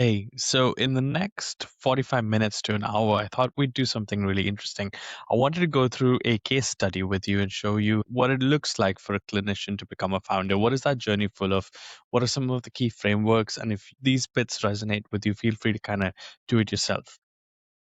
Hey, so in the next 45 minutes to an hour, I thought we'd do something really interesting. I wanted to go through a case study with you and show you what it looks like for a clinician to become a founder. What is that journey full of? What are some of the key frameworks? And if these bits resonate with you, feel free to kind of do it yourself.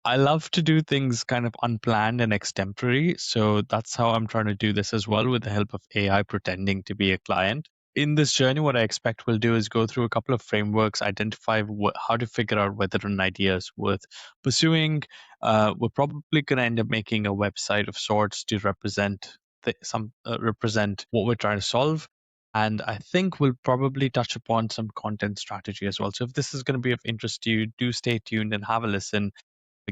I love to do things kind of unplanned and extemporary. So that's how I'm trying to do this as well with the help of AI pretending to be a client. In this journey, what I expect we'll do is go through a couple of frameworks, identify how to figure out whether an idea is worth pursuing. We're probably going to end up making a website of sorts to represent what we're trying to solve. And I think we'll probably touch upon some content strategy as well. So if this is going to be of interest to you, do stay tuned and have a listen.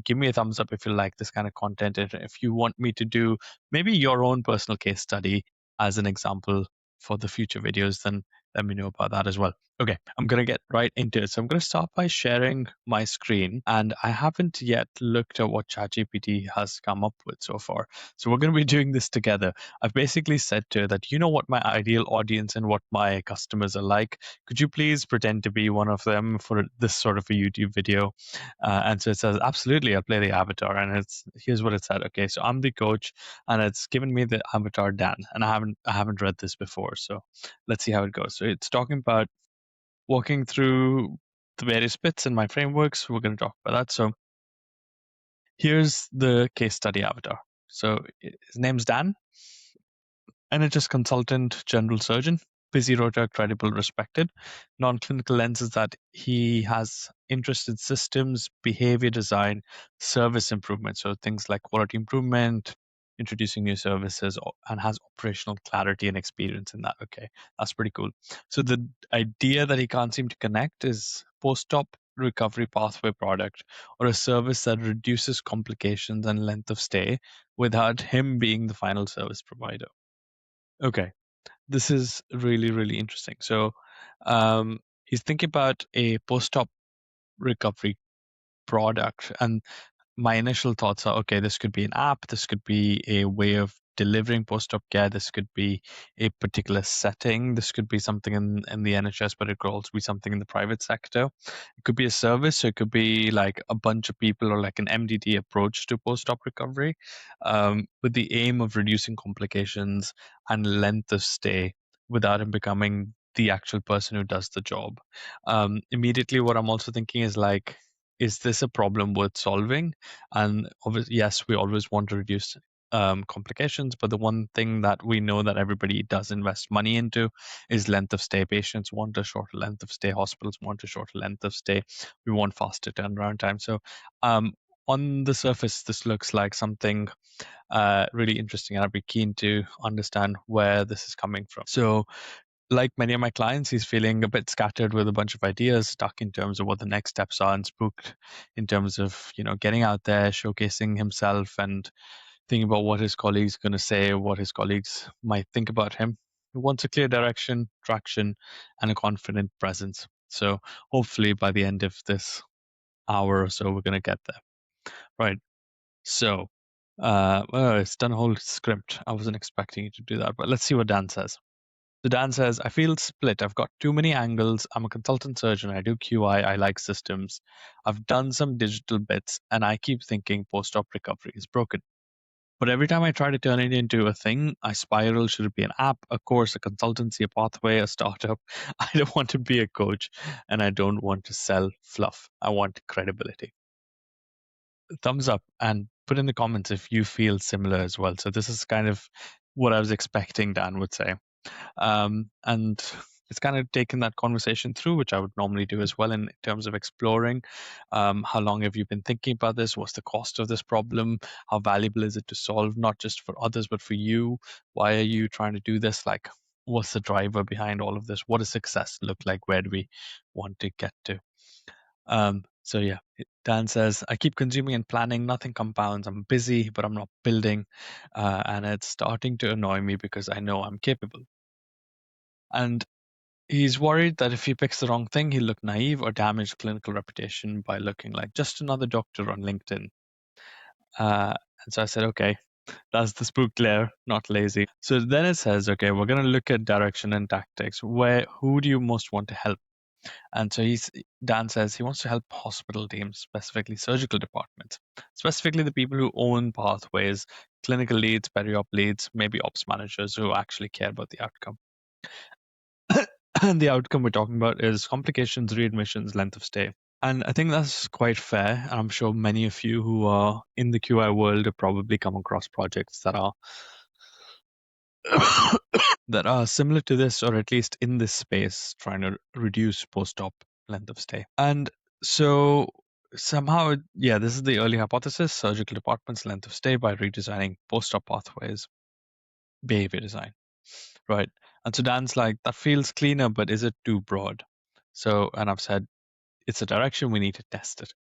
Give me a thumbs up if you like this kind of content. And if you want me to do maybe your own personal case study as an example for the future videos, then let me know about that as well. Okay, I'm going to get right into it. So I'm going to start by sharing my screen. And I haven't yet looked at what ChatGPT has come up with so far. So we're going to be doing this together. I've basically said to her that you know what my ideal audience and what my customers are like. Could you please pretend to be one of them for this sort of a YouTube video? And so it says, absolutely, I'll play the avatar. And here's what it said. Okay, so I'm the coach, and it's given me the avatar Dan, and I haven't read this before, so let's see how it goes. So it's talking about walking through the various bits in my frameworks. We're going to talk about that. So here's the case study avatar. So his name's Dan. NHS consultant, general surgeon, busy rota, credible, respected. Non-clinical lenses that he has interest in systems, behavior design, service improvement. So things like quality improvement, introducing new services, and has operational clarity and experience in that. Okay, that's pretty cool. So the idea that he can't seem to connect is post-op recovery pathway product or a service that reduces complications and length of stay without him being the final service provider. Okay, this is really, really interesting. So, he's thinking about a post-op recovery product, and my initial thoughts are, okay, this could be an app, this could be a way of delivering post-op care, this could be a particular setting, this could be something in the NHS, but it could also be something in the private sector. It could be a service, so it could be like a bunch of people or like an MDT approach to post-op recovery, with the aim of reducing complications and length of stay without him becoming the actual person who does the job. Immediately, what I'm also thinking is like, is this a problem worth solving? And obviously, yes, we always want to reduce complications, but the one thing that we know that everybody does invest money into is length of stay. Patients want a shorter length of stay. Hospitals want a shorter length of stay. We want faster turnaround time. So, um, on the surface, this looks like something really interesting, and I'd be keen to understand where this is coming from. So, like many of my clients, he's feeling a bit scattered with a bunch of ideas, stuck in terms of what the next steps are, and spooked in terms of getting out there, showcasing himself, and thinking about what his colleagues are going to say, what his colleagues might think about him. He wants a clear direction, traction, and a confident presence. So hopefully by the end of this hour or so, we're going to get there. Right. So, well, it's done a whole script. I wasn't expecting you to do that, but let's see what Dan says. So Dan says, I feel split. I've got too many angles. I'm a consultant surgeon. I do QI. I like systems. I've done some digital bits, and I keep thinking post-op recovery is broken. But every time I try to turn it into a thing, I spiral. Should it be an app, a course, a consultancy, a pathway, a startup? I don't want to be a coach, and I don't want to sell fluff. I want credibility. Thumbs up and put in the comments if you feel similar as well. So this is kind of what I was expecting Dan would say. And it's kind of taken that conversation through, which I would normally do as well in terms of exploring how long have you been thinking about this? What's the cost of this problem? How valuable is it to solve, not just for others, but for you? Why are you trying to do this? Like, what's the driver behind all of this? What does success look like? Where do we want to get to? So yeah, Dan says, I keep consuming and planning, nothing compounds. I'm busy, but I'm not building. And it's starting to annoy me because I know I'm capable. And he's worried that if he picks the wrong thing, he'll look naive or damage clinical reputation by looking like just another doctor on LinkedIn. And so I said, okay, that's the spook layer, not lazy. So then it says, okay, we're going to look at direction and tactics. Who do you most want to help? And so Dan says he wants to help hospital teams, specifically surgical departments, specifically the people who own pathways, clinical leads, peri-op leads, maybe ops managers who actually care about the outcome. And the outcome we're talking about is complications, readmissions, length of stay. And I think that's quite fair. I'm sure many of you who are in the QI world have probably come across projects that are that are similar to this, or at least in this space, trying to reduce post-op length of stay. And so somehow, yeah, this is the early hypothesis: surgical departments length of stay by redesigning post-op pathways, behavior design, right? And so Dan's like, that feels cleaner, but is it too broad? So, and I've said it's a direction we need to test it.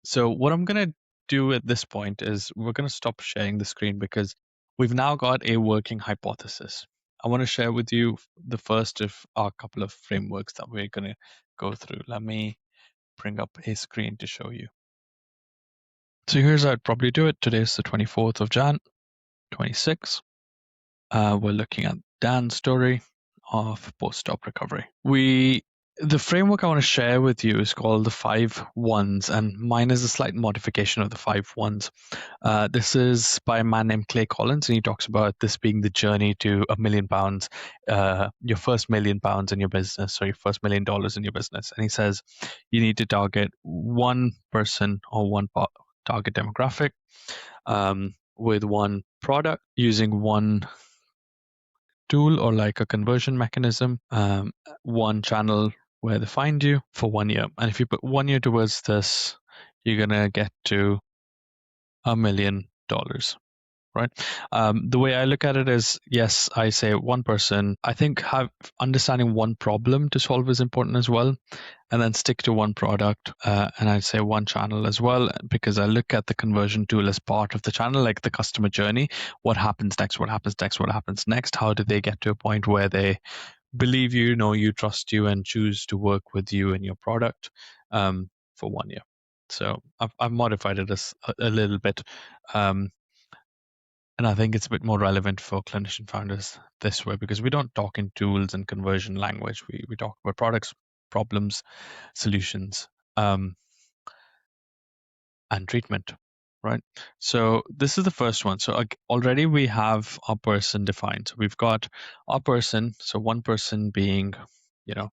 So what I'm going to do at this point is we're going to stop sharing the screen because we've now got a working hypothesis. I want to share with you the first of our couple of frameworks that we're going to go through. Let me bring up a screen to show you. So here's how I'd probably do it. Today's the 24th of Jan, 26. We're looking at Dan's story of post-op recovery. The framework I want to share with you is called the 5 Ones, and mine is a slight modification of the 5 Ones. This is by a man named Clay Collins, and he talks about this being the journey to £1 million, your first £1 million in your business, or your first $1 million in your business. And he says you need to target one person or one target demographic with one product using one tool or like a conversion mechanism, one channel where they find you for 1 year. And if you put 1 year towards this, you're going to get to $1 million, right? The way I look at it is, yes, I say one person. I think understanding one problem to solve is important as well, and then stick to one product. And I'd say one channel as well, because I look at the conversion tool as part of the channel, like the customer journey. What happens next? What happens next? What happens next? How do they get to a point where they believe you, know you, trust you, and choose to work with you and your product for 1 year? So I've modified it a little bit. And I think it's a bit more relevant for clinician founders this way because we don't talk in tools and conversion language. We talk about products, problems, solutions, and treatment, right? So this is the first one. So already we have our person defined. So we've got our person. So one person being, you know,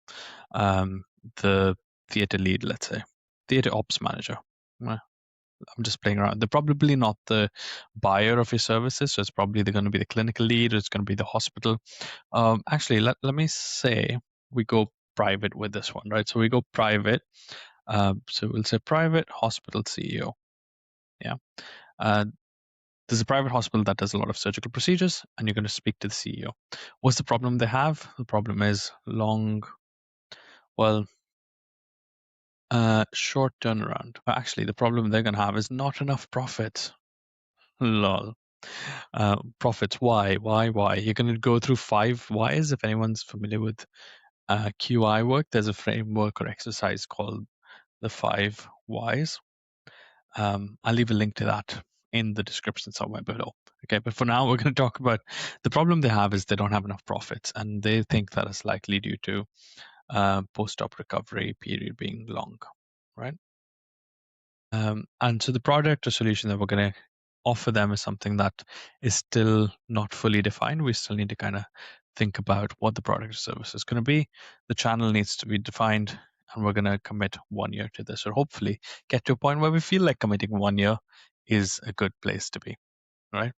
the theater lead, let's say, theater ops manager. I'm just playing around. They're probably not the buyer of your services, so it's probably they're going to be the clinical lead, or it's going to be the hospital. Actually, let me say we go private with this one, right? So we go private. So we'll say private hospital CEO. Yeah. There's a private hospital that does a lot of surgical procedures, and you're going to speak to the CEO. What's the problem they have? The problem is short turnaround. Actually, the problem they're going to have is not enough profits. Lol. Profits. Why? You're going to go through 5 whys. If anyone's familiar with QI work, there's a framework or exercise called the 5 whys. I'll leave a link to that in the description somewhere below. Okay, but for now, we're going to talk about the problem they have is they don't have enough profits, and they think that is likely due to post-op recovery period being long, right? And so the product or solution that we're going to offer them is something that is still not fully defined. We still need to kind of think about what the product or service is going to be. The channel needs to be defined, and we're going to commit 1 year to this, or hopefully get to a point where we feel like committing 1 year is a good place to be, right?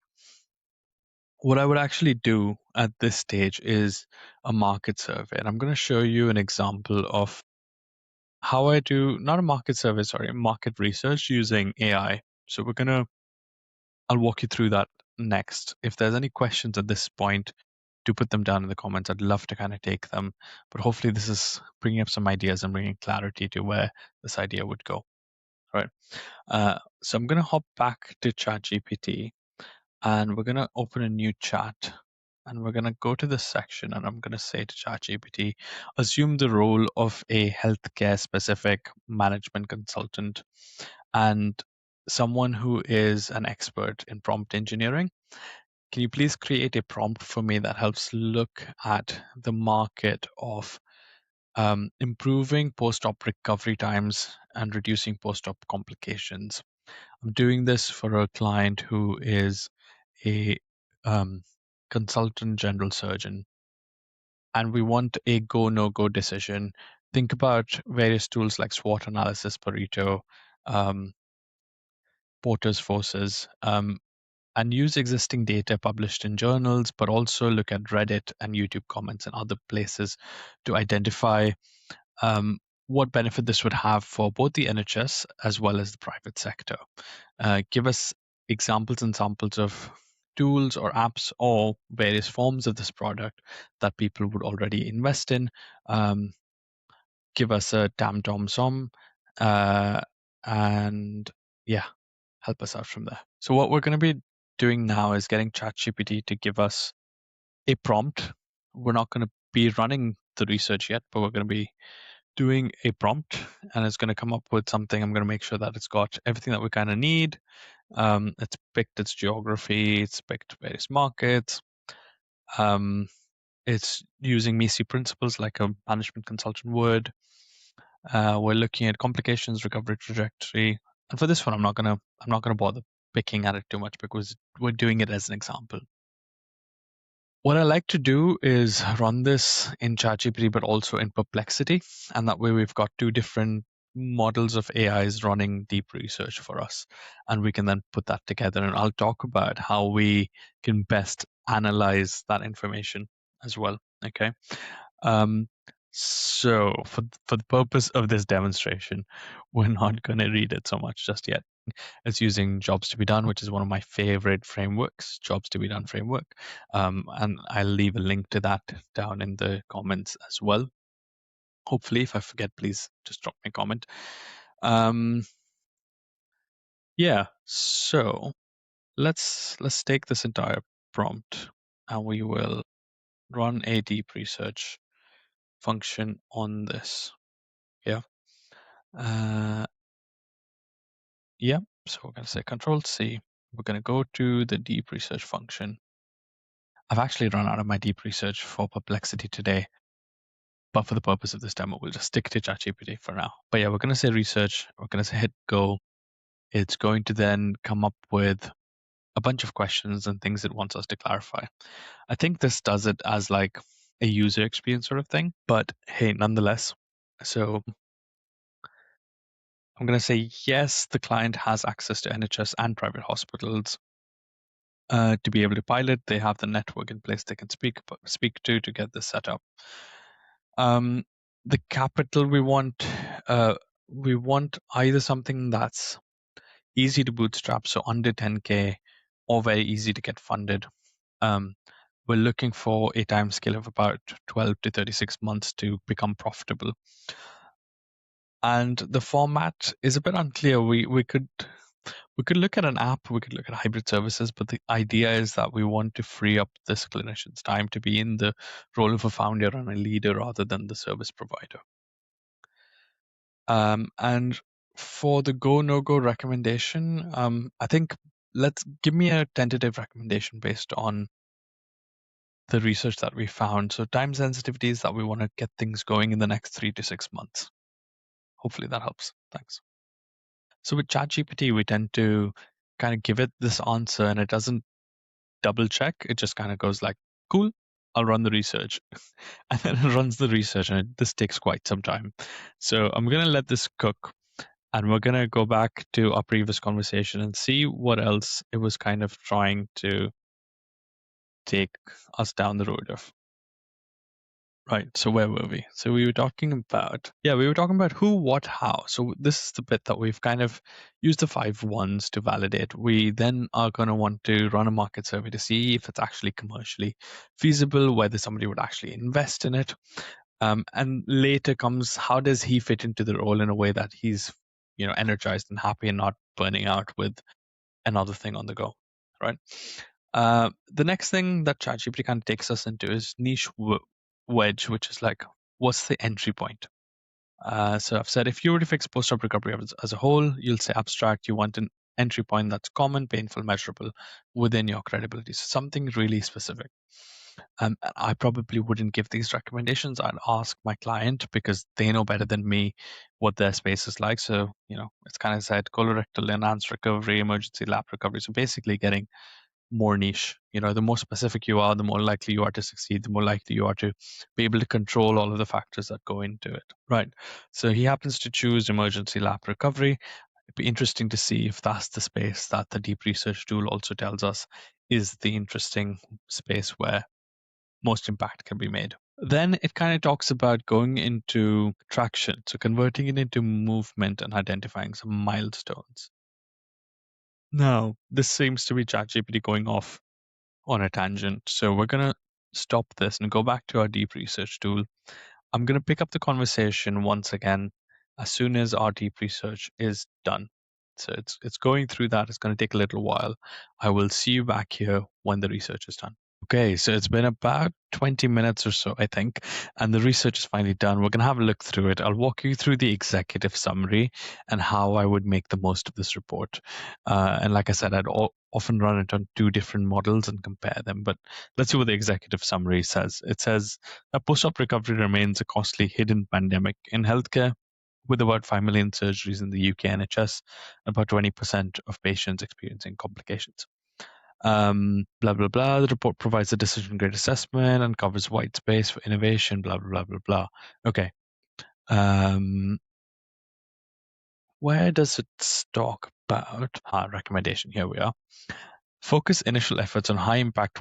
What I would actually do at this stage is a market survey, and I'm going to show you an example of how I do, not a market survey, sorry, market research using AI. So I'll walk you through that next. If there's any questions at this point, do put them down in the comments. I'd love to kind of take them, but hopefully this is bringing up some ideas and bringing clarity to where this idea would go. All right. So I'm going to hop back to ChatGPT, and we're going to open a new chat, and we're going to go to this section, and I'm going to say to ChatGPT, assume the role of a healthcare specific management consultant and someone who is an expert in prompt engineering. Can you please create a prompt for me that helps look at the market of improving post-op recovery times and reducing post-op complications. I'm doing this for a client who is a um, consultant general surgeon, and we want a go no go decision. Think about various tools like SWOT analysis, Pareto, um, Porter's forces, and use existing data published in journals, but also look at Reddit and YouTube comments and other places to identify um, what benefit this would have for both the NHS as well as the private sector. Give us examples and samples of tools or apps or various forms of this product that people would already invest in. Um, Give us a tam tom som, uh, and yeah, help us out from there. So what we're going to be doing now is getting ChatGPT to give us a prompt. We're not going to be running the research yet, but we're going to be doing a prompt, and it's going to come up with something. I'm going to make sure that it's got everything that we kind of need. It's picked its geography, it's picked various markets. It's using MECE principles like a management consultant would. We're looking at complications, recovery trajectory, and for this one, I'm not gonna bother picking at it too much because we're doing it as an example. What I like to do is run this in ChatGPT, but also in Perplexity, and that way we've got two different models of AIs running deep research for us, and we can then put that together. And I'll talk about how we can best analyze that information as well. Okay. Um, so for the purpose of this demonstration, we're not going to read it so much just yet. It's using Jobs to be Done, which is one of my favorite frameworks, Jobs to be Done framework. And I'll leave a link to that down in the comments as well. Hopefully, if I forget, please just drop me a comment. Yeah, so let's take this entire prompt and we will run a deep research function on this. Yeah. Uh, yeah. So we're going to say Control C. We're going to go to the deep research function. I've actually run out of my deep research for Perplexity today, but for the purpose of this demo, we'll just stick to ChatGPT for now. But yeah, we're going to say research. We're going to say hit go. It's going to then come up with a bunch of questions and things it wants us to clarify. I think this does it as like a user experience sort of thing, but hey, nonetheless. So I'm going to say yes, the client has access to NHS and private hospitals. To be able to pilot, they have the network in place they can speak to get this set up. The capital we want either something that's easy to bootstrap, so under 10K, or very easy to get funded. We're looking for a time scale of about 12 to 36 months to become profitable. And the format is a bit unclear. We could look at an app, we could look at hybrid services, but the idea is that we want to free up this clinician's time to be in the role of a founder and a leader rather than the service provider. And for the go no go recommendation, I think let's give me a tentative recommendation based on the research that we found. So time sensitivity is that we want to get things going in the next 3 to 6 months. Hopefully that helps. Thanks. So with ChatGPT, we tend to kind of give it this answer and it doesn't double check. It just kind of goes like, cool, I'll run the research. And then it runs the research and this takes quite some time. So I'm going to let this cook and we're going to go back to our previous conversation and see what else it was kind of trying to take us down the road of. Right. So where were we? So we were talking about, who, what, how. So this is the bit that we've kind of used the 5 ones to validate. We then are going to want to run a market survey to see if it's actually commercially feasible, whether somebody would actually invest in it. And later comes, how does he fit into the role in a way that he's, energized and happy and not burning out with another thing on the go, right? The next thing that ChatGPT kind of takes us into is niche wedge, which is like, what's the entry point? So I've said if you were to fix post-op recovery as a whole, you'll say abstract. You want an entry point that's common, painful, measurable within your credibility. So something really specific. I probably wouldn't give these recommendations. I'd ask my client because they know better than me what their space is like. So, it's kind of said colorectal enhanced recovery, emergency lab recovery. So basically getting more niche. The more specific you are, the more likely you are to succeed, the more likely you are to be able to control all of the factors that go into it. Right. So he happens to choose emergency lab recovery. It'd be interesting to see if that's the space that the deep research tool also tells us is the interesting space where most impact can be made. Then it kind of talks about going into traction, so converting it into movement and identifying some milestones. Now, this seems to be ChatGPT going off on a tangent, so we're going to stop this and go back to our deep research tool. I'm going to pick up the conversation once again as soon as our deep research is done. So it's going through that. It's going to take a little while. I will see you back here when the research is done. Okay, so it's been about 20 minutes or so, I think, and the research is finally done. We're going to have a look through it. I'll walk you through the executive summary and how I would make the most of this report. And like I said, often run it on two different models and compare them. But let's see what the executive summary says. It says that post-op recovery remains a costly hidden pandemic in healthcare, with about 5 million surgeries in the UK NHS, about 20% of patients experiencing complications. Blah blah blah. The report provides a decision grade assessment and covers white space for innovation. Blah blah blah blah blah. Okay. Um, where does it talk about recommendation? Here we are. Focus initial efforts on high impact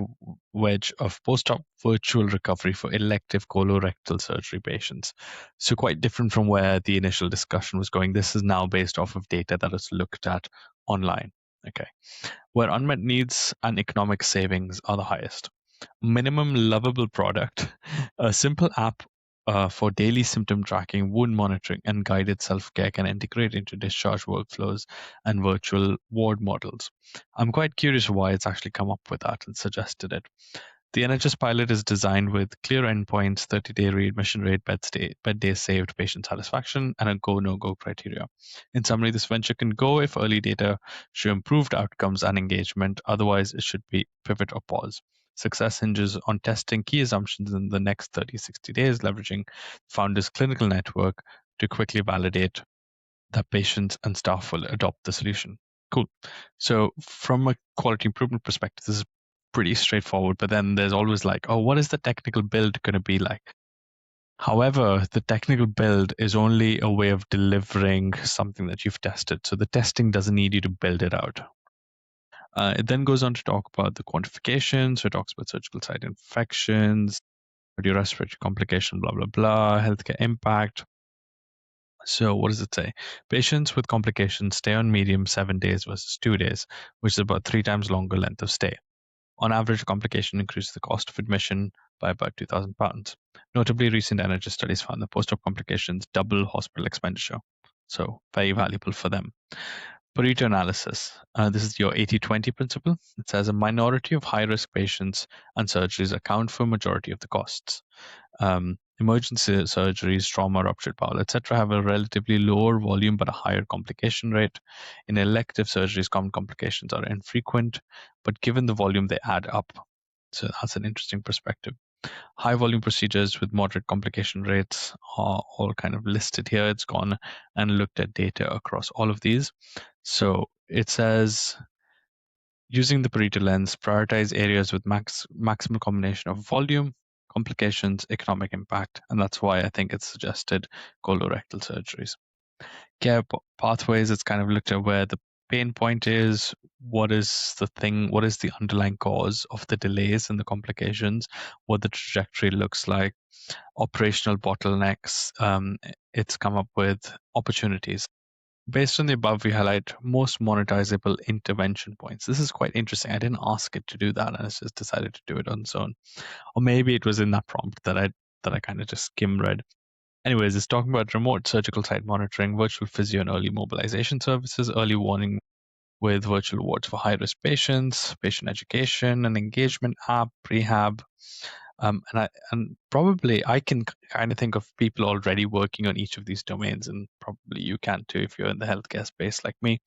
wedge of post-op virtual recovery for elective colorectal surgery patients. So quite different from where the initial discussion was going. This is now based off of data that is looked at online. Okay. Where unmet needs and economic savings are the highest. Minimum lovable product, a simple app for daily symptom tracking, wound monitoring, and guided self care can integrate into discharge workflows and virtual ward models. I'm quite curious why it's actually come up with that and suggested it. The NHS pilot is designed with clear endpoints, 30-day readmission rate, bed days saved, patient satisfaction, and a go no go criteria. In summary, this venture can go if early data show improved outcomes and engagement. Otherwise, it should be pivot or pause. Success hinges on testing key assumptions in the next 30, 60 days, leveraging founders' clinical network to quickly validate that patients and staff will adopt the solution. Cool. So from a quality improvement perspective, this is pretty straightforward, but then there's always like, oh, what is the technical build going to be like? However, the technical build is only a way of delivering something that you've tested. So the testing doesn't need you to build it out. It then goes on to talk about the quantification. So it talks about surgical site infections, cardiorespiratory complication, blah, blah, blah, healthcare impact. So what does it say? Patients with complications stay on medium 7 days versus 2 days, which is about 3 times longer length of stay. On average, a complication increases the cost of admission by about £2,000. Notably, recent NHS studies found that post-op complications double hospital expenditure. So very valuable for them. Pareto analysis. This is your 80-20 principle. It says a minority of high-risk patients and surgeries account for a majority of the costs. Emergency surgeries, trauma, ruptured bowel, etc., have a relatively lower volume but a higher complication rate. In elective surgeries, common complications are infrequent, but given the volume, they add up. So that's an interesting perspective. High volume procedures with moderate complication rates are all kind of listed here. It's gone and looked at data across all of these. So it says, using the Pareto lens, prioritize areas with maximal combination of volume, complications, economic impact, and that's why I think it's suggested colorectal surgeries. Care pathways, it's kind of looked at where the pain point is, what is the underlying cause of the delays and the complications, what the trajectory looks like, operational bottlenecks. It's come up with opportunities. Based on the above, we highlight most monetizable intervention points. This is quite interesting. I didn't ask it to do that, and it's just decided to do it on its own. Or maybe it was in that prompt that I kind of just skim read. Anyways, it's talking about remote surgical site monitoring, virtual physio and early mobilization services, early warning with virtual wards for high-risk patients, patient education and engagement app, prehab. And probably I can kind of think of people already working on each of these domains, and probably you can too if you're in the healthcare space like me.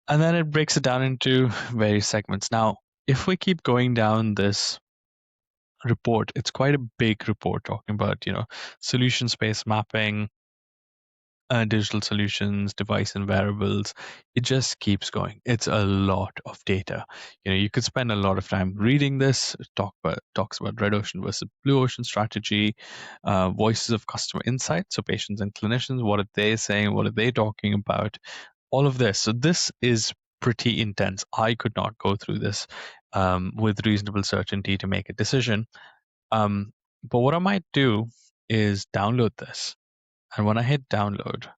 And then it breaks it down into various segments. Now, if we keep going down this report. It's quite a big report talking about, solution space mapping, digital solutions, device and wearables. It just keeps going. It's a lot of data. You could spend a lot of time reading this. Talks about red ocean versus blue ocean strategy, voices of customer insight. So patients and clinicians, what are they saying? What are they talking about? All of this. So this is pretty intense. I could not go through this with reasonable certainty to make a decision. But what I might do is download this. And when I hit download,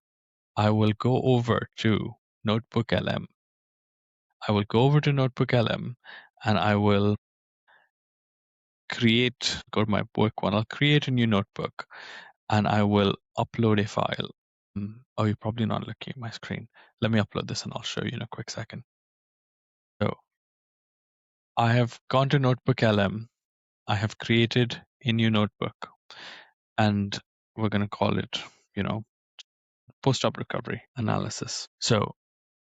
I will go over to Notebook LM. I will go over to Notebook LM and I will go to my work one. I'll create a new notebook and I will upload a file. Oh, you're probably not looking at my screen. Let me upload this and I'll show you in a quick second. So I have gone to Notebook LM. I have created a new notebook and we're going to call it, post-op recovery analysis. So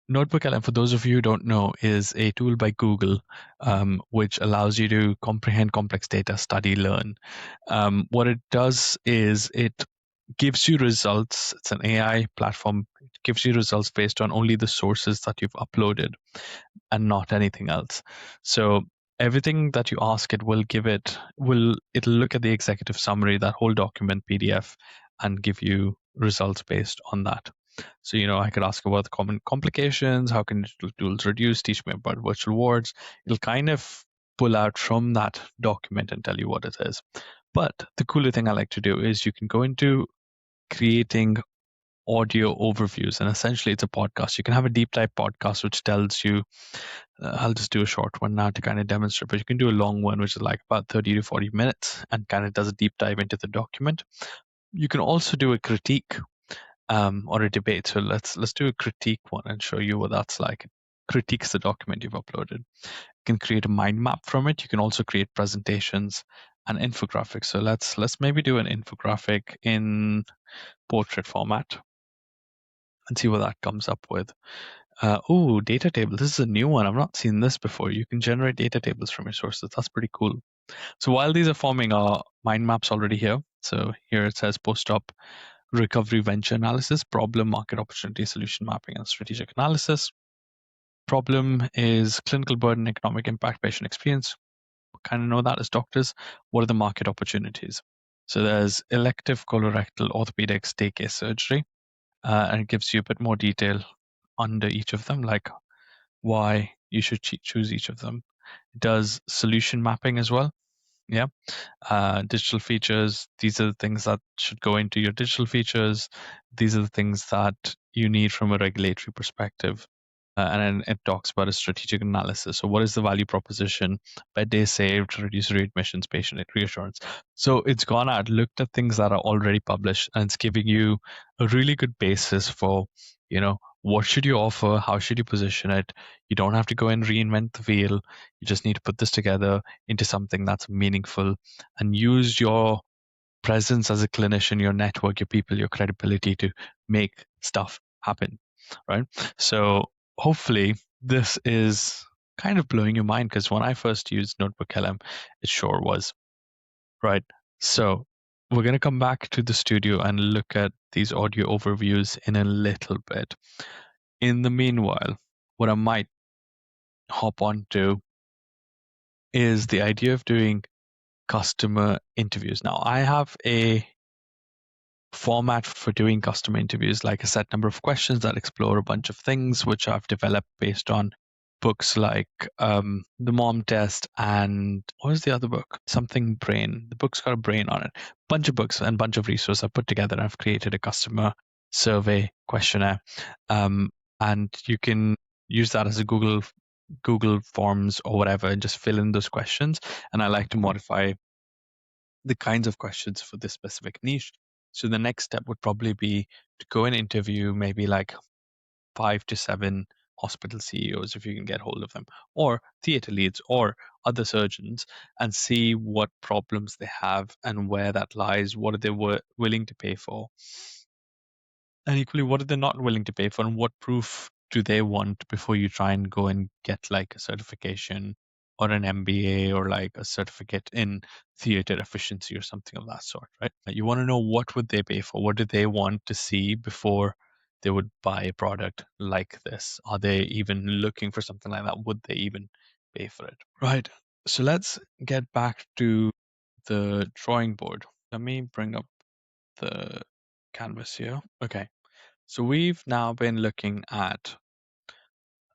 Notebook LM, for those of you who don't know, is a tool by Google which allows you to comprehend complex data, study, learn. What it does is it gives you results. It's an AI platform. It gives you results based on only the sources that you've uploaded and not anything else. So everything that you ask it will it'll look at the executive summary, that whole document PDF, and give you results based on that. So, I could ask about the common complications, how can digital tools reduce, teach me about virtual wards. It'll kind of pull out from that document and tell you what it is. But the cooler thing I like to do is you can go into creating audio overviews, and essentially it's a podcast. You can have a deep dive podcast which tells you, I'll just do a short one now to kind of demonstrate, but you can do a long one which is like about 30 to 40 minutes and kind of does a deep dive into the document. You can also do a critique or a debate. So let's do a critique one and show you what that's like. It critiques the document you've uploaded. You can create a mind map from it. You can also create presentations and infographics. So let's maybe do an infographic in portrait format and see what that comes up with. Data table. This is a new one. I've not seen this before. You can generate data tables from your sources. That's pretty cool. So while these are forming, our mind maps already here. So here it says post-op recovery venture analysis, problem, market opportunity, solution mapping, and strategic analysis. Problem is clinical burden, economic impact, patient experience. We kind of know that as doctors. What are the market opportunities? So there's elective colorectal, orthopedics, day case surgery, and it gives you a bit more detail under each of them, like why you should choose each of them. It does solution mapping as well. Yeah. Digital features, these are the things that should go into your digital features. These are the things that you need from a regulatory perspective. And then it talks about a strategic analysis. So, what is the value proposition? Bed days saved, reduce readmissions, patient reassurance. So, it's gone out, looked at things that are already published, and it's giving you a really good basis for, what should you offer? How should you position it? You don't have to go and reinvent the wheel. You just need to put this together into something that's meaningful and use your presence as a clinician, your network, your people, your credibility to make stuff happen, right? So hopefully this is kind of blowing your mind, because when I first used Notebook LM, it sure was, right? So we're going to come back to the studio and look at these audio overviews in a little bit. In the meanwhile, what I might hop on to is the idea of doing customer interviews. Now, I have a format for doing customer interviews, like a set number of questions that explore a bunch of things, which I've developed based on books like The Mom Test and what was the other book? Something Brain. The book's got a brain on it. Bunch of books and bunch of resources I've put together. And I've created a customer survey questionnaire, and you can use that as a Google Forms or whatever, and just fill in those questions. And I like to modify the kinds of questions for this specific niche. So the next step would probably be to go and interview maybe like 5 to 7 hospital CEOs, if you can get hold of them, or theater leads or other surgeons, and see what problems they have and where that lies. What are they willing to pay for? And equally, what are they not willing to pay for, and what proof do they want before you try and go and get like a certification or an MBA or like a certificate in theater efficiency or something of that sort, right? You want to know what would they pay for? What do they want to see before they would buy a product like this? Are they even looking for something like that? Would they even pay for it? Right. So let's get back to the drawing board. Let me bring up the canvas here. Okay. So we've now been looking at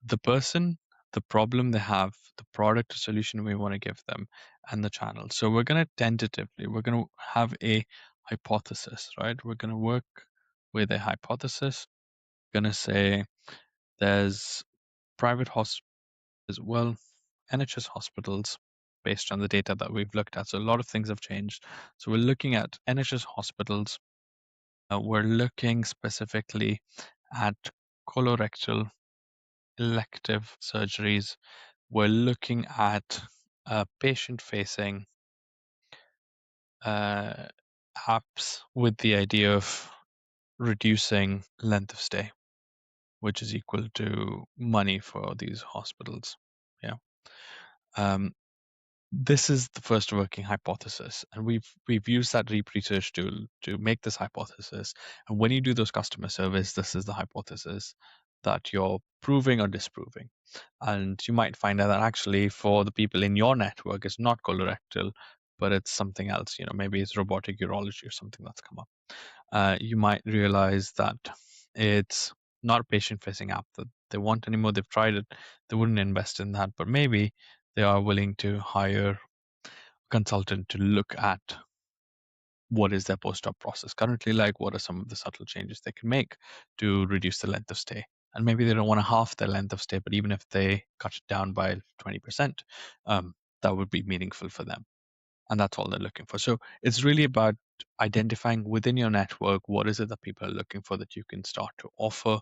the person, the problem they have, the product or solution we want to give them, and the channel. So we're going to tentatively, we're going to have a hypothesis, right? We're going to work with a hypothesis. We're going to say there's private hospitals as well, NHS hospitals, based on the data that we've looked at. So a lot of things have changed. So we're looking at NHS hospitals. We're looking specifically at colorectal elective surgeries. We're looking at patient-facing uh, apps with the idea of reducing length of stay, which is equal to money for these hospitals. Yeah. Um, this is the first working hypothesis, and we've used that deep research to make this hypothesis. And when you do those customer surveys, this is the hypothesis that you're proving or disproving. And you might find out that actually for the people in your network, it's not colorectal, but it's something else. Maybe it's robotic urology or something that's come up. You might realize that it's not a patient-facing app that they want anymore. They've tried it, they wouldn't invest in that, but maybe they are willing to hire a consultant to look at what is their post-op process currently like, what are some of the subtle changes they can make to reduce the length of stay. And maybe they don't want to half their length of stay, but even if they cut it down by 20%, that would be meaningful for them. And that's all they're looking for. So it's really about identifying within your network what is it that people are looking for that you can start to offer.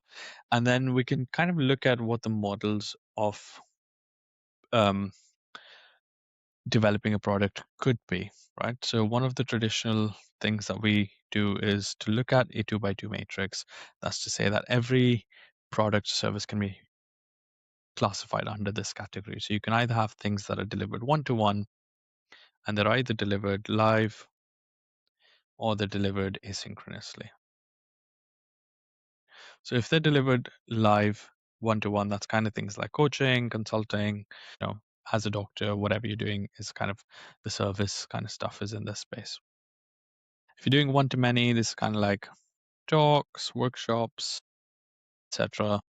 And then we can kind of look at what the models of um, developing a product could be, right? So one of the traditional things that we do is to look at a 2x2 matrix. That's to say that every product service can be classified under this category. So you can either have things that are delivered one-to-one, and they're either delivered live or they're delivered asynchronously. So if they're delivered live one-to-one, that's kind of things like coaching, consulting, as a doctor, whatever you're doing is kind of the service kind of stuff is in this space. If you're doing one-to-many, this is kind of like talks, workshops, etc.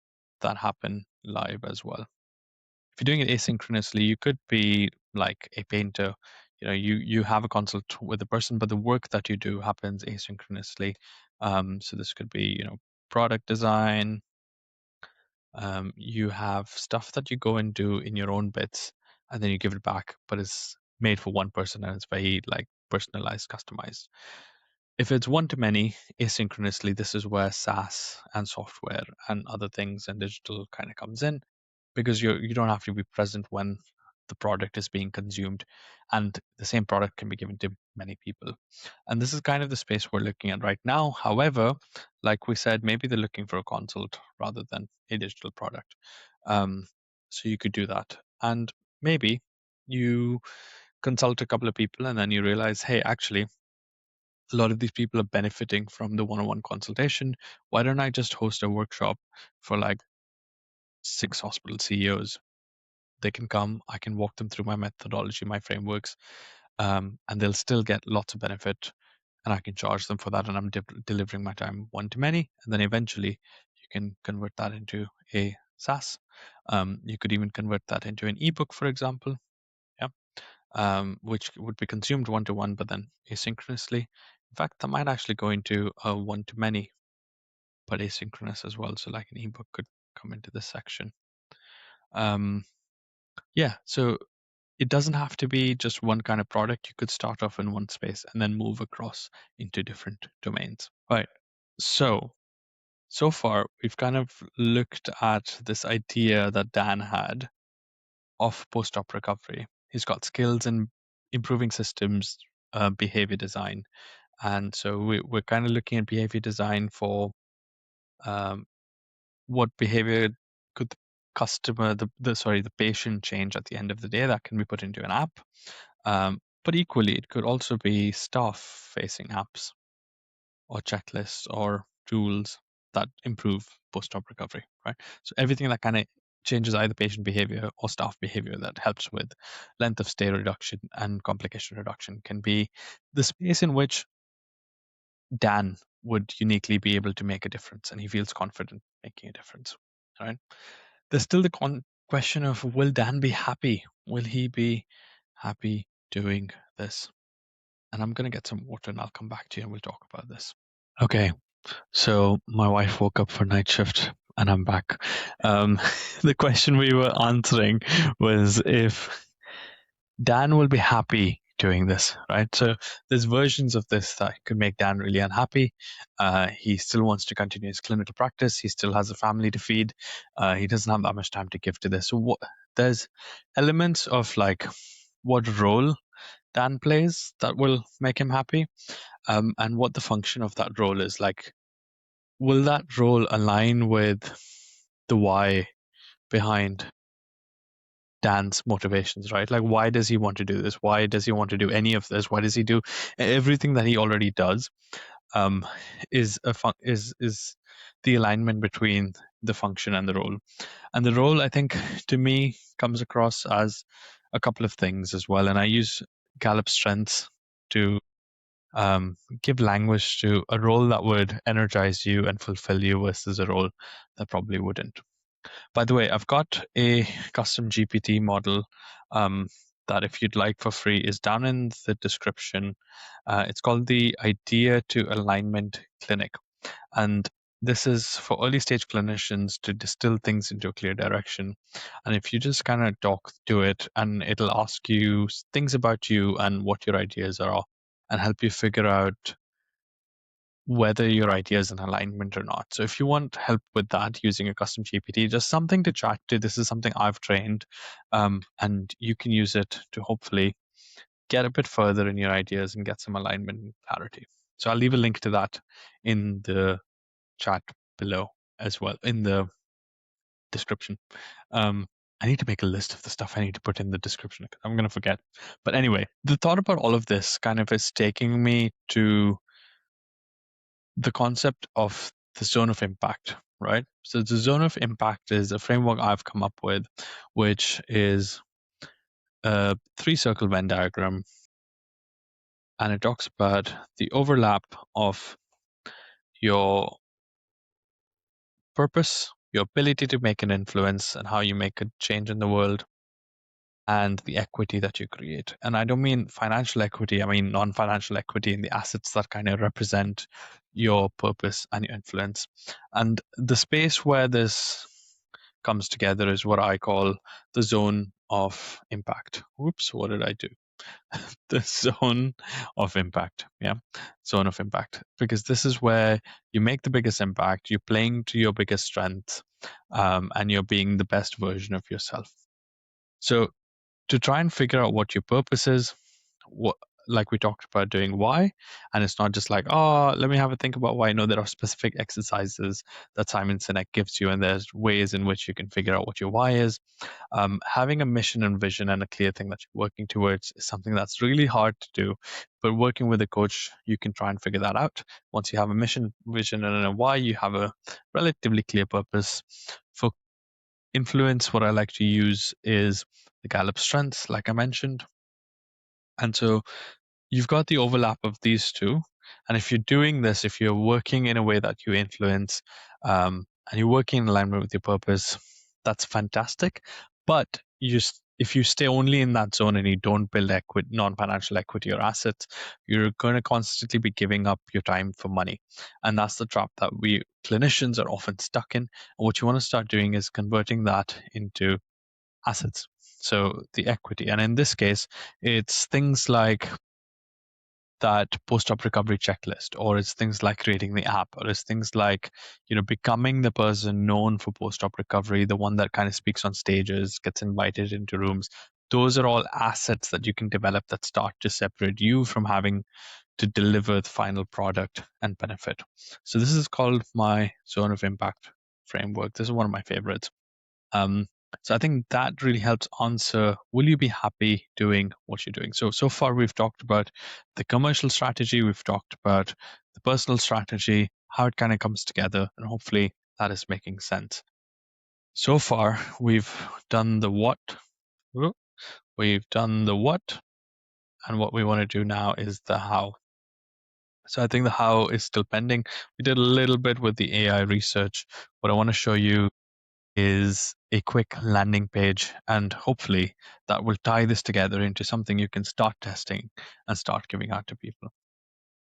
that happen live as well. If you're doing it asynchronously, you could be like a painter. You have a consult with the person, but the work that you do happens asynchronously. So this could be, product design. You have stuff that you go and do in your own bits, and then you give it back, but it's made for one person and it's very like personalized, customized. If it's one-to-many asynchronously, this is where SaaS and software and other things and digital kind of comes in, because you don't have to be present when the product is being consumed, and the same product can be given to many people. And this is kind of the space we're looking at right now. However, like we said, maybe they're looking for a consult rather than a digital product. So you could do that, and maybe you consult a couple of people and then you realize, hey, actually a lot of these people are benefiting from the one-on-one consultation. Why don't I just host a workshop for like 6 hospital CEOs? They can come, I can walk them through my methodology, my frameworks, and they'll still get lots of benefit, and I can charge them for that, and I'm delivering my time one-to-many, and then eventually you can convert that into a SaaS. You could even convert that into an ebook, for example. Yeah. Which would be consumed one-to-one, but then asynchronously. In fact, that might actually go into a one-to-many, but asynchronous as well. So like an ebook could come into this section. Yeah, so it doesn't have to be just one kind of product. You could start off in one space and then move across into different domains. Right. So far, we've kind of looked at this idea that Dan had of post-op recovery. He's got skills in improving systems, behavior design. And so we're kind of looking at behavior design for um, what behavior could the patient change at the end of the day that can be put into an app. But equally, it could also be staff-facing apps or checklists or tools that improve post-op recovery, right? So everything that kind of changes either patient behavior or staff behavior that helps with length of stay reduction and complication reduction can be the space in which Dan would uniquely be able to make a difference, and he feels confident making a difference, right? There's still the question of, will Dan be happy? Will he be happy doing this? And I'm going to get some water and I'll come back to you and we'll talk about this. Okay, so my wife woke up for night shift and I'm back. The question we were answering was if Dan will be happy doing this, right? So there's versions of this that could make Dan really unhappy. He still wants to continue his clinical practice. He still has a family to feed. He doesn't have that much time to give to this. So there's elements of like what role Dan plays that will make him happy, and what the function of that role is. Like, will that role align with the why behind Dan's motivations, right? Like, why does he want to do this? Why does he want to do any of this? Why does he do everything that he already does? Um, is the alignment between the function and the role. And the role, I think, to me, comes across as a couple of things as well. And I use Gallup strengths to give language to a role that would energize you and fulfill you versus a role that probably wouldn't. By the way, I've got a custom GPT model that, if you'd like for free, is down in the description. It's called the Idea to Alignment Clinic. And this is for early stage clinicians to distill things into a clear direction. And if you just kind of talk to it, and it'll ask you things about you and what your ideas are, and help you figure out whether your idea is in alignment or not. So if you want help with that using a custom GPT, just something to chat to. This is something I've trained, and you can use it to hopefully get a bit further in your ideas and get some alignment and clarity. So I'll leave a link to that in the chat below as well, in the description. I need to make a list of the stuff I need to put in the description because I'm going to forget. But anyway, the thought about all of this kind of is taking me to the concept of the zone of impact, right? So the zone of impact is a framework I've come up with, which is a 3-circle Venn diagram, and it talks about the overlap of your purpose, your ability to make an influence, and how you make a change in the world, and the equity that you create. And I don't mean financial equity, I mean non-financial equity in the assets that kind of represent your purpose and your influence. And the space where this comes together is what I call the zone of impact. Whoops, what did I do? The zone of impact. Yeah, zone of impact. Because this is where you make the biggest impact, you're playing to your biggest strength, and you're being the best version of yourself. So to try and figure out what your purpose is, what, like we talked about, doing why, and it's not just like, oh, let me have a think about why. No, there are specific exercises that Simon Sinek gives you, and there's ways in which you can figure out what your why is. Having a mission and vision and a clear thing that you're working towards is something that's really hard to do, but working with a coach, you can try and figure that out. Once you have a mission, vision, and a why, you have a relatively clear purpose. For influence, what I like to use is the Gallup strengths, like I mentioned. And so you've got the overlap of these two. And if you're doing this, if you're working in a way that you influence, and you're working in alignment with your purpose, that's fantastic. But if you stay only in that zone and you don't build non-financial equity or assets, you're going to constantly be giving up your time for money. And that's the trap that we clinicians are often stuck in. And what you want to start doing is converting that into assets. So the equity. And in this case, it's things like that post-op recovery checklist, or it's things like creating the app, or it's things like, becoming the person known for post-op recovery, the one that kind of speaks on stages, gets invited into rooms. Those are all assets that you can develop that start to separate you from having to deliver the final product and benefit. So this is called my zone of impact framework. This is one of my favorites. Um, so I think that really helps answer, will you be happy doing what you're doing? So far we've talked about the commercial strategy, we've talked about the personal strategy, how it kind of comes together, and hopefully that is making sense. So far we've done the what, we've done the what, and what we want to do now is the how. So I think the how is still pending. We did a little bit with the AI research. What I want to show you is a quick landing page, and hopefully that will tie this together into something you can start testing and start giving out to people.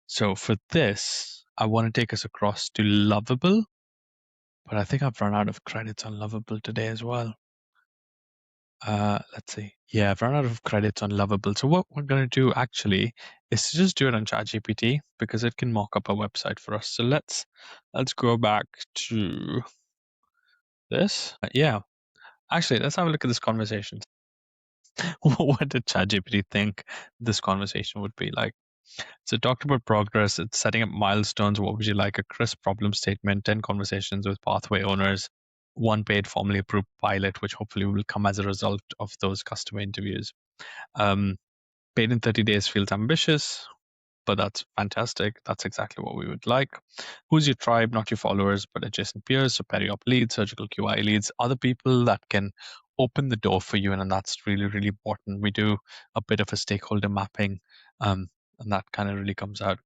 So for this, I want to take us across to Lovable, but I think I've run out of credits on Lovable today as well. Let's see. Yeah, I've run out of credits on Lovable. So what we're going to do actually is to just do it on ChatGPT because it can mock up a website for us. So let's go back to this. Yeah, actually, let's have a look at this conversation. What did ChatGPT think this conversation would be like? So it talked about progress. It's setting up milestones. What would you like? A crisp problem statement, 10 conversations with pathway owners, one paid formally approved pilot, which hopefully will come as a result of those customer interviews. Um, Paid in 30 days feels ambitious, but that's fantastic. That's exactly what we would like. Who's your tribe? Not your followers, but adjacent peers. So peri-op leads, surgical QI leads, other people that can open the door for you. And that's really, really important. We do a bit of a stakeholder mapping, and that kind of really comes out.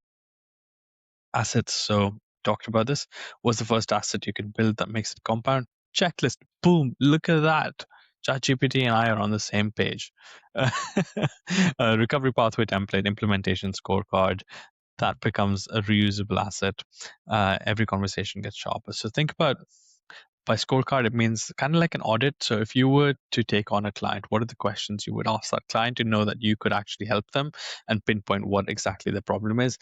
Assets. So talked about this. What's the first asset you can build that makes it compound? Checklist. Boom. Look at that. ChatGPT and I are on the same page. Recovery pathway template, implementation scorecard, that becomes a reusable asset. Every conversation gets sharper. So think about, by scorecard, it means kind of like an audit. So if you were to take on a client, what are the questions you would ask that client to know that you could actually help them and pinpoint what exactly the problem is?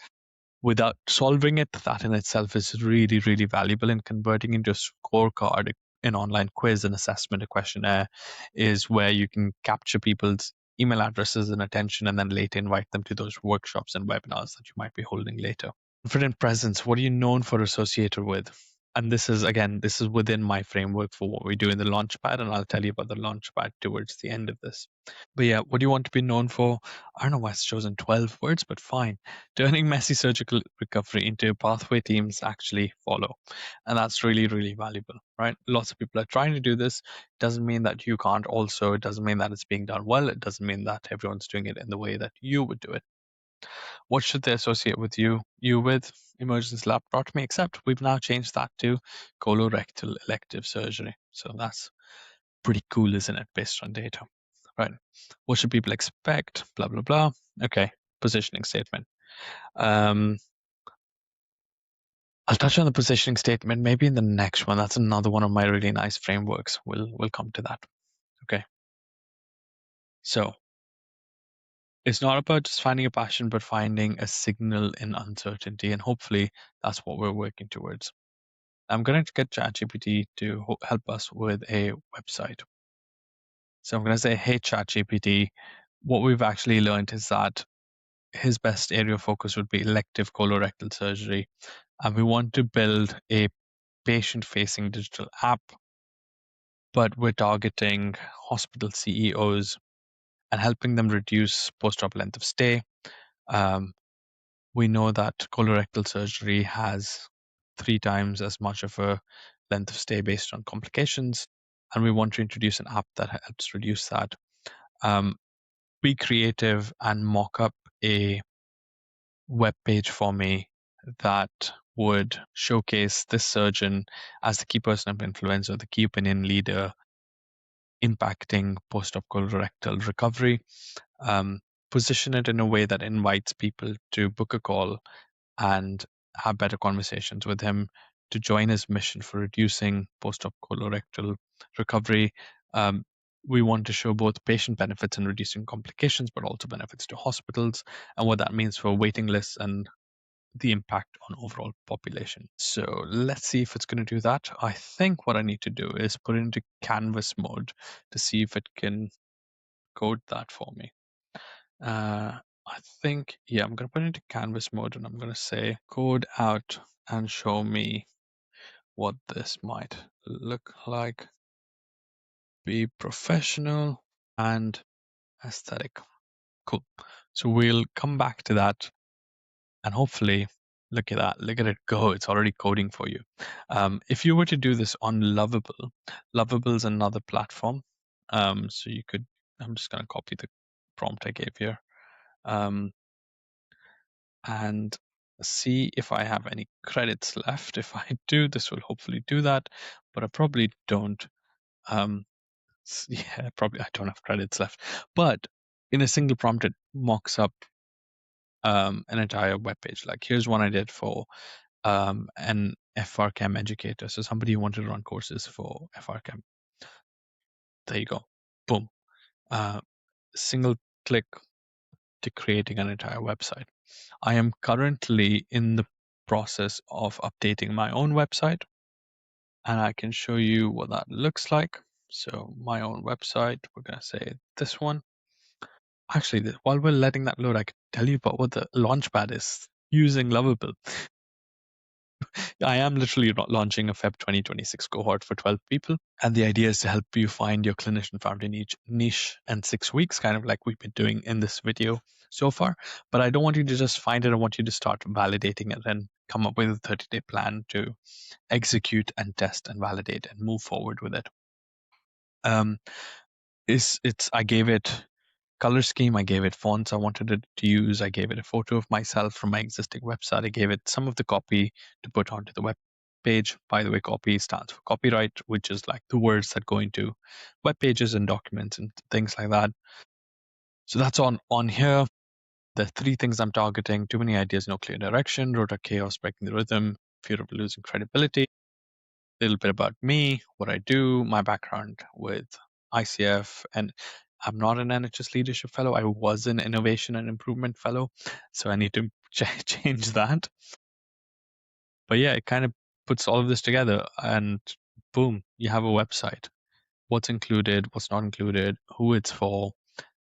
Without solving it, that in itself is really, really valuable. In converting into a scorecard, an online quiz, an assessment, a questionnaire is where you can capture people's email addresses and attention and then later invite them to those workshops and webinars that you might be holding later. Confident presence. What are you known for associated with? And this is, again, this is within my framework for what we do in the Launchpad, and I'll tell you about the Launchpad towards the end of this. But yeah, what do you want to be known for? I don't know why it's chosen 12 words, but fine. Turning messy surgical recovery into a pathway teams actually follow. And that's really, really valuable, right? Lots of people are trying to do this. Doesn't mean that you can't also. It doesn't mean that it's being done well. It doesn't mean that everyone's doing it in the way that you would do it. What should they associate with you with? Emergency laparotomy, except we've now changed that to colorectal elective surgery. So that's pretty cool, isn't it, based on data? Right. What should people expect? Blah, blah, blah. Okay. Positioning statement. Um, I'll touch on the positioning statement maybe in the next one. That's another one of my really nice frameworks. We'll come to that. Okay. So it's not about just finding a passion, but finding a signal in uncertainty. And hopefully that's what we're working towards. I'm going to get ChatGPT to help us with a website. So I'm going to say, hey, ChatGPT, what we've actually learned is that his best area of focus would be elective colorectal surgery. And we want to build a patient facing digital app, but we're targeting hospital CEOs and helping them reduce post op length of stay. Um, we know that colorectal surgery has 3 times as much of a length of stay based on complications. And we want to introduce an app that helps reduce that. Um, be creative and mock up a web page for me that would showcase this surgeon as the key person of influence or the key opinion leader impacting post-op colorectal recovery. Um, Position it in a way that invites people to book a call and have better conversations with him to join his mission for reducing post-op colorectal recovery. We want to show both patient benefits in reducing complications, but also benefits to hospitals and what that means for waiting lists and the impact on overall population. So let's see if it's going to do that. I think what I need to do is put it into canvas mode to see if it can code that for me. I think, yeah, I'm going to put it into canvas mode and I'm going to say code out and show me what this might look like. Be professional and aesthetic. Cool. So we'll come back to that and hopefully look at that. Look at it go. It's already coding for you. If you were to do this on Lovable is another platform. So you could, I'm just going to copy the prompt I gave here and see if I have any credits left. If I do, this will hopefully do that, but I probably don't. Um, yeah, probably I don't have credits left. But in a single prompt, it mocks up an entire web page. Like here's one I did for an FRChem educator. So somebody who wanted to run courses for FRChem. There you go. Boom. Single click to creating an entire website. I am currently in the process of updating my own website, and I can show you what that looks like. So my own website, we're going to say this one. Actually, while we're letting that load, I can tell you about what the launchpad is using Lovable. I am literally launching a Feb 2026 cohort for 12 people. And the idea is to help you find your clinician foundry niche in 6 weeks, kind of like we've been doing in this video so far. But I don't want you to just find it. I want you to start validating it and come up with a 30-day plan to execute and test and validate and move forward with it. I gave it color scheme, I gave it fonts I wanted it to use, I gave it a photo of myself from my existing website, I gave it some of the copy to put onto the web page. By the way, copy stands for copyright, which is like the words that go into web pages and documents and things like that. So that's on here. The three things I'm targeting: too many ideas, no clear direction, road of chaos, breaking the rhythm, fear of losing credibility. A little bit about me, what I do, my background with ICF, and I'm not an NHS Leadership Fellow. I was an Innovation and Improvement Fellow, so I need to change that. But yeah, it kind of puts all of this together, and boom, you have a website. What's included, what's not included, who it's for.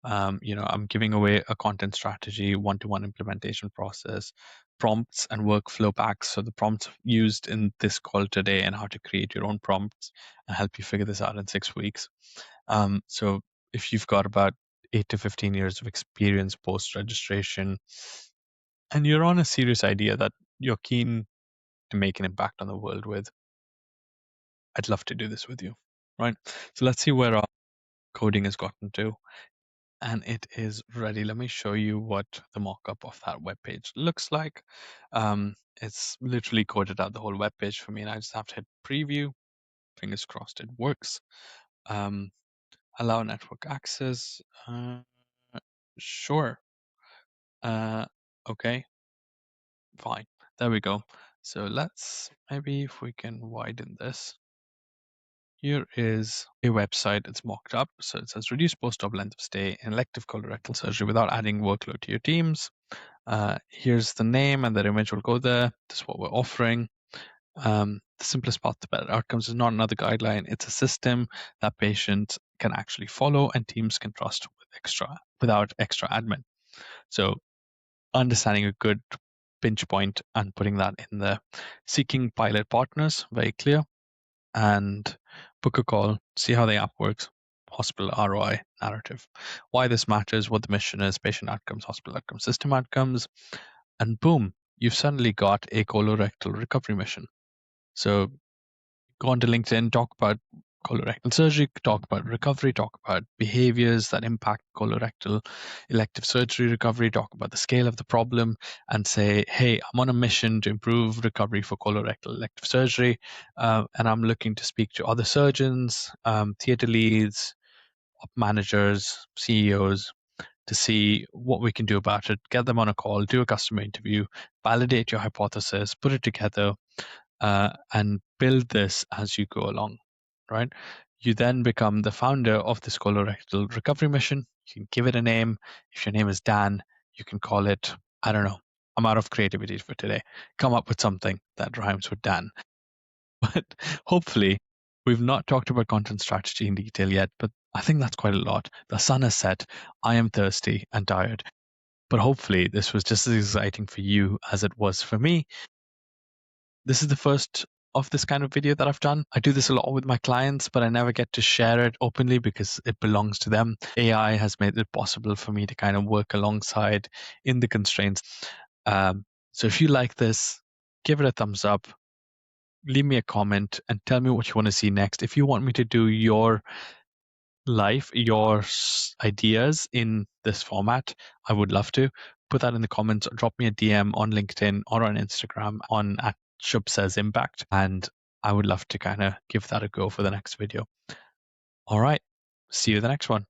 I'm giving away a content strategy, one-to-one implementation process, prompts and workflow packs. So the prompts used in this call today and how to create your own prompts and help you figure this out in 6 weeks. So if you've got about 8 to 15 years of experience post-registration and you're on a serious idea that you're keen to make an impact on the world with, I'd love to do this with you, right? So let's see where our coding has gotten to. And it is ready. Let me show you what the mock-up of that web page looks like. It's literally coded out the whole web page for me, and I just have to hit preview. Fingers crossed it works. Allow network access. Sure. Okay, fine. There we go. So let's maybe if we can widen this. Here is a website. It's mocked up. So it says reduce post-op length of stay in elective colorectal surgery without adding workload to your teams. Here's the name and the image will go there. This is what we're offering. The simplest path to better outcomes is not another guideline. It's a system that patients can actually follow and teams can trust without extra admin. So understanding a good pinch point and putting that in there. Seeking pilot partners, very clear. And book a call, see how the app works. Hospital ROI narrative. Why this matters, what the mission is, patient outcomes, hospital outcomes, system outcomes. And boom, you've suddenly got a colorectal recovery mission. So go onto LinkedIn, talk about colorectal surgery, talk about recovery, talk about behaviors that impact colorectal elective surgery recovery, talk about the scale of the problem, and say, hey, I'm on a mission to improve recovery for colorectal elective surgery, and I'm looking to speak to other surgeons, theater leads, op managers, CEOs, to see what we can do about it, get them on a call, do a customer interview, validate your hypothesis, put it together, and build this as you go along, right? You then become the founder of this colorectal recovery mission. You can give it a name. If your name is Dan, you can call it, I don't know, I'm out of creativity for today. Come up with something that rhymes with Dan. But hopefully, we've not talked about content strategy in detail yet, but I think that's quite a lot. The sun has set. I am thirsty and tired. But hopefully, this was just as exciting for you as it was for me. This is the first of this kind of video that I've done. I do this a lot with my clients, but I never get to share it openly because it belongs to them. AI has made it possible for me to kind of work alongside in the constraints. So if you like this, give it a thumbs up, leave me a comment, and tell me what you want to see next. If you want me to do your life, your ideas in this format, I would love to. Put that in the comments or drop me a DM on LinkedIn or on Instagram on at Shub Says Impact. And I would love to kind of give that a go for the next video. All right. See you in the next one.